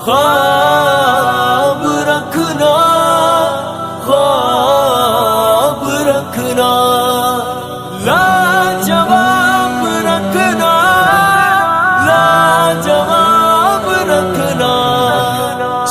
خواب رکھنا، خواب رکھنا، لاجواب رکھنا، لاجواب رکھنا،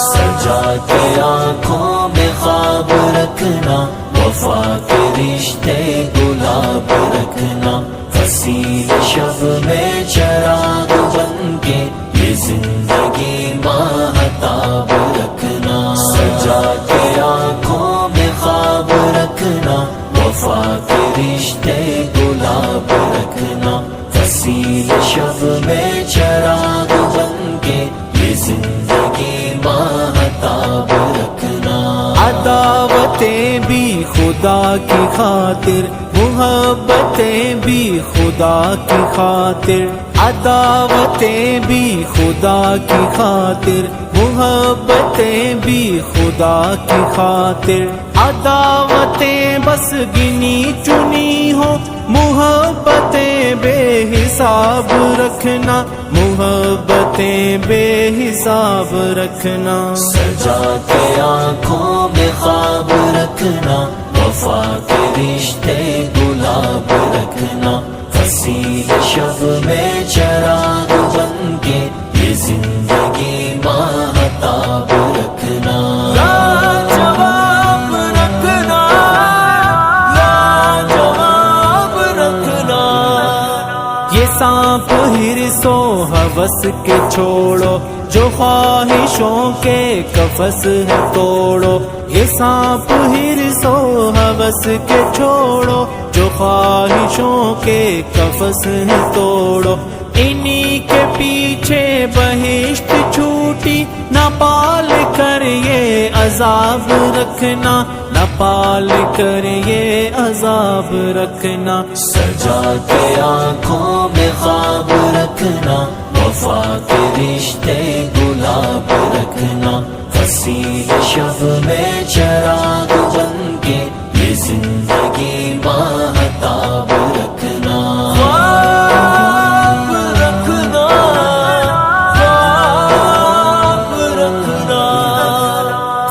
سجا کے آنکھوں میں خواب رکھنا، وفا کے رشتے گلاب رکھنا، حسین شب میں چراغ بن کے یہ زندگی ماہتاب رکھنا، سجا کے آنکھوں میں خواب رکھنا، وفا کے رشتے گلاب رکھنا، حسین شب میں چراغ بن کے یہ زندگی ماہتاب رکھنا، عداوتیں بھی خدا کی خاطر، محبتیں بھی خدا کی خاطر، عداوتیں بھی خدا کی خاطر، محبتیں بھی خدا کی خاطر، عداوتیں بس گنی چنی ہو، محبتیں بے حساب رکھنا، محبتیں بے حساب رکھنا، سجا کے آنکھوں میں خواب رکھنا، وفا کے رشتے گلاب رکھنا، حسین شب میں چراغ بن کے یہ زندگی ماہتاب رکھنا، لاجواب رکھنا، لاجواب رکھنا، یہ سانپ ہرس و ہوس کے چھوڑو، جو خواہشوں کے قفس ہے توڑو، یہ سانپ ہرس و ہوس کے چھوڑو، جو خواہشوں کے قفس ہے توڑو، انہی کے پیچھے بہشت چھوٹی، نہ پال کر یہ عذاب رکھنا، نہ پال کر یہ عذاب رکھنا، سجا کے آنکھوں میں خواب رکھنا، وفا کے رشتے گلاب رکھنا، حسین شب میں چراغ بن کے یہ زندگی ماہتاب رکھنا، خواب رکھنا، خواب رکھنا،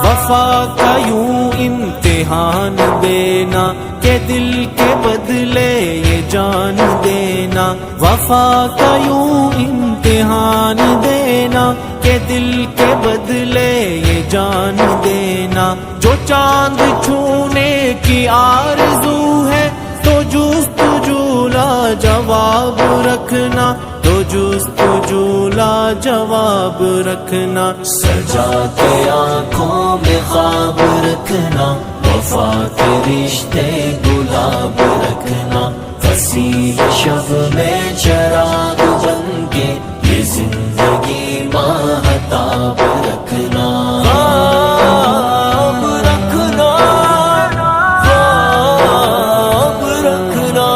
وفا کا یوں امتحان دینا کہ دل کے بدلے یہ جان دینا، وفا کا یوں امتحان دینا کہ دل کے بدلے یہ جان دینا، جو چاند چھونے کی آرزو ہے تو جستجو لاجواب رکھنا، تو جستجو لاجواب رکھنا، سجا کے آنکھوں میں خواب رکھنا، وفا کے رشتے گلاب رکھنا، حسین شب میں چراغ بن کے یہ زندگی ماہتاب رکھنا، خواب رکھنا، خواب رکھنا،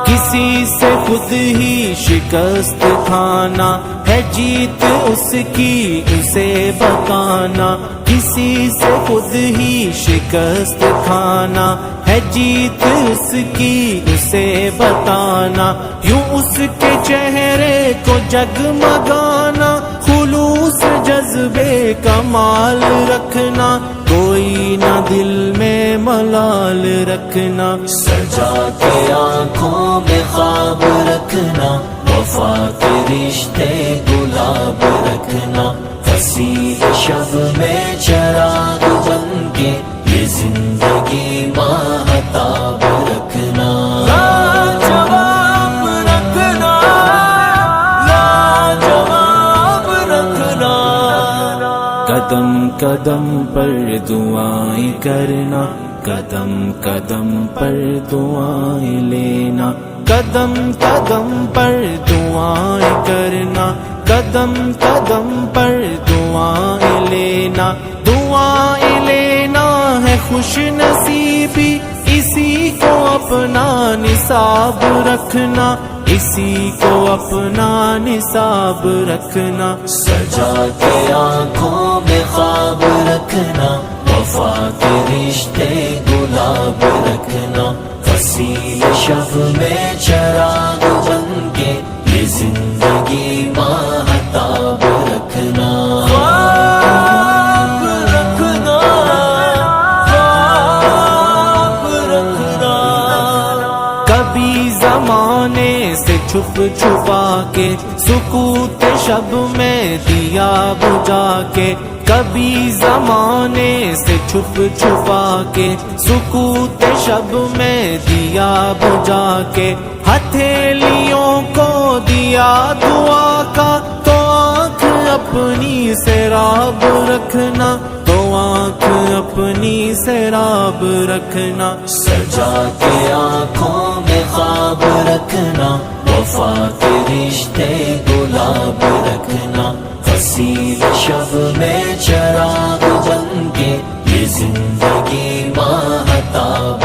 کسی سے خود ہی شکست کھانا ہے جیت اس کی اسے بتانا، کسی سے خود ہی شکست کھانا ہے جیت اس کی اسے بتانا، یوں اس کے چہرے کو جگمگانا، خلوص جذبے کمال رکھنا، کوئی نہ دل میں ملال رکھنا، سجا کے آنکھوں میں خواب رکھنا، وفا کے رشتے گلاب رکھنا، حسین شب میں چراغ بن کے یہ زندگی ماہتاب رکھنا، لاجواب رکھنا، لاجواب رکھنا، قدم قدم پر دعائیں کرنا، قدم قدم پر دعائیں لینا، قدم قدم پر دعائیں کرنا، قدم قدم پر دعائیں لینا، دعائیں لینا ہے خوش نصیبی، اسی کو اپنا نصاب رکھنا، اسی کو اپنا نصاب رکھنا، سجا کے آنکھوں میں خواب رکھنا، وفا کے رشتے گلاب رکھنا، حسین شب میں چراغ بن کے یہ زندگی ماہتاب چھپ چھپا کے، سکوت شب میں دیا بجھا کے، کبھی زمانے سے چھپ چھپا کے، سکوت شب میں دیا بجھا کے، ہتھیلیوں کو دیا دعا کا، تو آنکھ اپنی سیراب رکھنا، تو آنکھ اپنی سیراب رکھنا، سجا کے آنکھوں میں خواب رکھنا، وفا کے رشتے گلاب رکھنا، حسین شب میں چراغ بن کے یہ زندگی ماہتاب